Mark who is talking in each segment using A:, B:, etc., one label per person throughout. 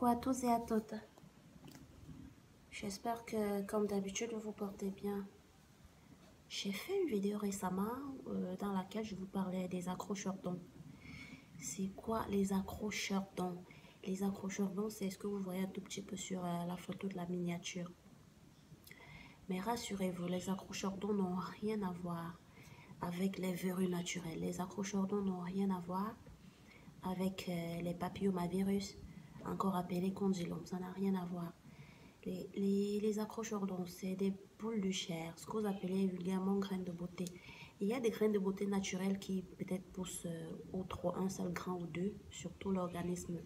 A: Coucou à tous et à toutes. J'espère que, comme d'habitude, vous vous portez bien. J'ai fait une vidéo récemment dans laquelle je vous parlais des accrocheurs-dents. C'est quoi les accrocheurs-dents? Les accrocheurs-dents, c'est ce que vous voyez un tout petit peu sur la photo de la miniature. Mais rassurez-vous, les accrocheurs-dents n'ont rien à voir avec les verrues naturelles. Les accrocheurs-dents n'ont rien à voir avec les papillomavirus, encore appelés condylomes. Ça n'a rien à voir. Les accrocheurs-dents, c'est des boules de chair, ce que vous appelez vulgairement graines de beauté. Il y a des graines de beauté naturelles qui peut-être poussent au trop un seul grain ou deux sur tout l'organisme.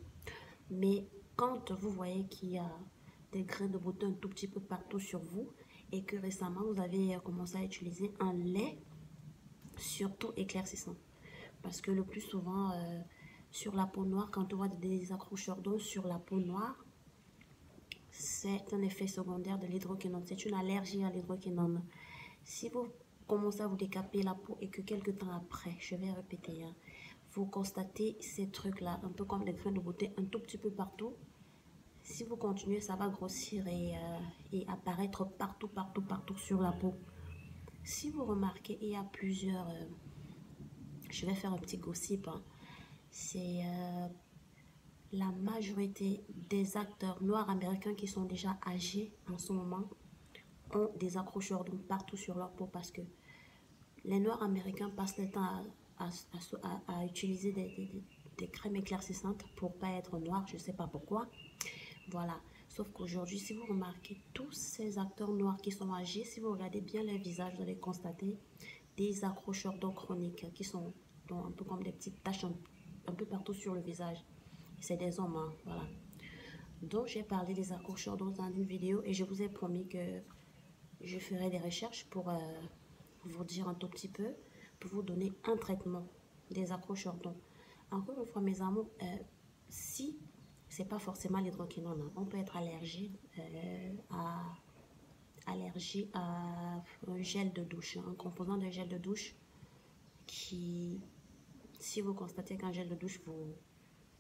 A: Mais quand vous voyez qu'il y a des grains de beauté un tout petit peu partout sur vous et que récemment vous avez commencé à utiliser un lait surtout éclaircissant, parce que le plus souvent sur la peau noire, quand on voit des accrocheurs-dents sur la peau noire, c'est un effet secondaire de l'hydroquinone. C'est une allergie à l'hydroquinone. Si vous commencez à vous décaper la peau et que quelques temps après, je vais répéter, hein, vous constatez ces trucs-là, un peu comme des grains de beauté, un tout petit peu partout. Si vous continuez, ça va grossir et apparaître partout, partout, partout sur la peau. Si vous remarquez, il y a plusieurs... je vais faire un petit gossip. Hein. C'est... la majorité des acteurs noirs américains qui sont déjà âgés en ce moment ont des accrocheurs donc partout sur leur peau parce que les noirs américains passent le temps à utiliser des crèmes éclaircissantes pour pas être noirs, je sais pas pourquoi. Voilà. Sauf qu'aujourd'hui, si vous remarquez tous ces acteurs noirs qui sont âgés, si vous regardez bien leur visage, vous allez constater des accrocheurs d'eau chroniques qui sont un peu comme des petites taches un peu partout sur le visage. C'est des hommes, hein, voilà. Donc, j'ai parlé des accrocheurs dans une vidéo et je vous ai promis que je ferai des recherches pour vous dire un tout petit peu, pour vous donner un traitement des accrocheurs d'eau. Encore une fois, mes amours, si c'est pas forcément l'hydroquinone, hein, on peut être allergique à un gel de douche, un composant de gel de douche qui, si vous constatez qu'un gel de douche vous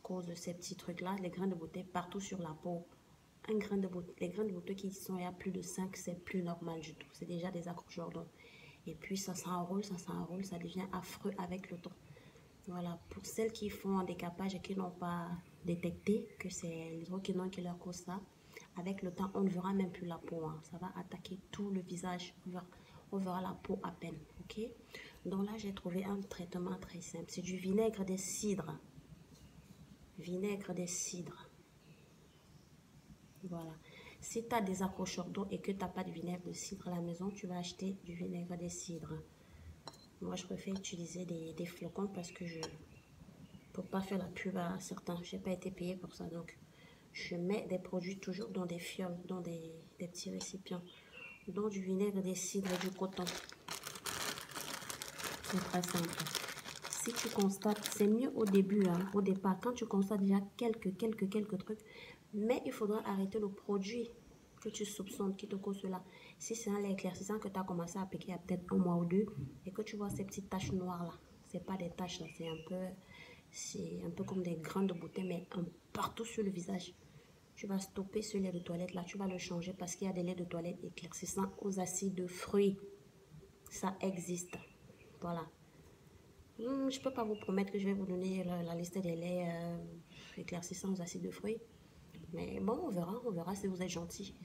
A: cause ces petits trucs-là, les grains de beauté partout sur la peau. Un grain de beauté, les grains de beauté qui sont à plus de 5, c'est plus normal du tout. C'est déjà des accrocheurs d'eau. Et puis ça s'enroule, ça devient affreux avec le temps. Voilà, pour celles qui font un décapage et qui n'ont pas détecté que c'est l'hydroquinone qui leur cause ça, avec le temps, on ne verra même plus la peau. Hein. Ça va attaquer tout le visage. On verra la peau à peine. Ok. Donc là, j'ai trouvé un traitement très simple. C'est du vinaigre de cidre. Vinaigre de cidre. Voilà. Si tu as des accrocheurs d'eau et que tu n'as pas de vinaigre de cidre à la maison, tu vas acheter du vinaigre de cidre. Moi, je préfère utiliser des flocons parce que je ne peux pas faire la pub à certains. Je n'ai pas été payée pour ça. Donc, je mets des produits toujours dans des fioles, dans des petits récipients. Donc, du vinaigre de cidre et du coton. C'est très simple. Si tu constates, c'est mieux au début, hein, au départ, quand tu constates déjà quelques trucs, mais il faudra arrêter le produit que tu soupçonnes qui te cause cela. Si c'est un lait éclaircissant que tu as commencé à appliquer il y a peut-être un mois ou deux et que tu vois ces petites taches noires là, c'est pas des taches là, c'est un peu comme des grains de beauté mais partout sur le visage. Tu vas stopper ce lait de toilette là, tu vas le changer parce qu'il y a des laits de toilette éclaircissants aux acides de fruits. Ça existe. Voilà. Je ne peux pas vous promettre que je vais vous donner la liste des laits éclaircissants aux acides de fruits. Mais bon, on verra si vous êtes gentil.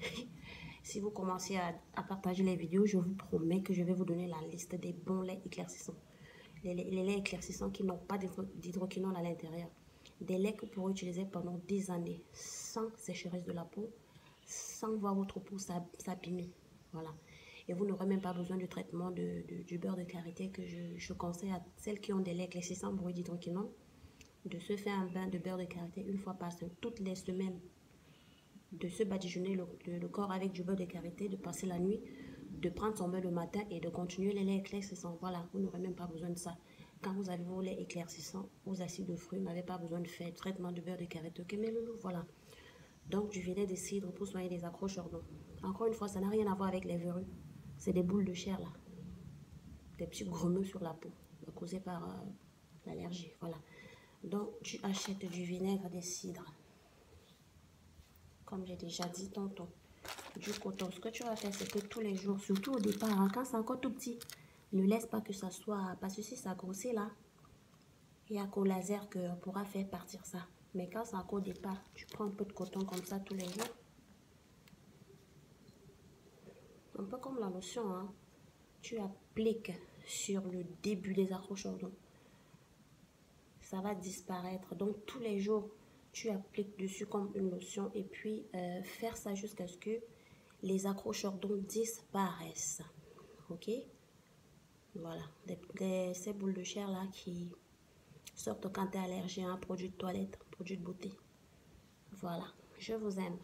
A: Si vous commencez à partager les vidéos, je vous promets que je vais vous donner la liste des bons laits éclaircissants. Les laits éclaircissants qui n'ont pas d'hydroquinone à l'intérieur. Des laits que vous pourrez utiliser pendant des années sans sécheresse de la peau, sans voir votre peau s'abîmer. Voilà. Et vous n'aurez même pas besoin du traitement du beurre de karité que je conseille à celles qui ont des laits éclaircissants bourrés d'hydroquinone de se faire un bain de beurre de karité une fois par semaine, toutes les semaines, de se badigeonner le corps avec du beurre de karité, de passer la nuit, de prendre son bain le matin et de continuer les laits éclaircissants. Voilà, vous n'aurez même pas besoin de ça. Quand vous avez vos laits éclaircissants aux acides de fruits, vous n'avez pas besoin de faire traitement de beurre de karité. Ok, mais loulou, voilà. Donc, du vinaigre de cidre pour soigner des accrocheurs d'eau. Encore une fois, ça n'a rien à voir avec les verrues. C'est des boules de chair, là. Des petits grenouilles sur la peau, causées par l'allergie. Voilà. Donc, tu achètes du vinaigre de cidre. comme j'ai déjà dit tantôt. Du coton, ce que tu vas faire, c'est que tous les jours, surtout au départ, hein, quand c'est encore tout petit, ne laisse pas que ça soit, parce que si ça grossit là, il n'y a qu'au laser qu'on pourra faire partir ça. Mais quand c'est encore au départ, tu prends un peu de coton comme ça tous les jours. Un peu comme la lotion, hein. Tu appliques sur le début des accrocheurs d'ongles. Ça va disparaître. Donc tous les jours, tu appliques dessus comme une lotion et puis faire ça jusqu'à ce que les accrocheurs d'ongles disparaissent. Ok? Voilà. Ces boules de chair là qui sortent quand tu es allergique à un produit de toilette, produit de beauté. Voilà. Je vous aime.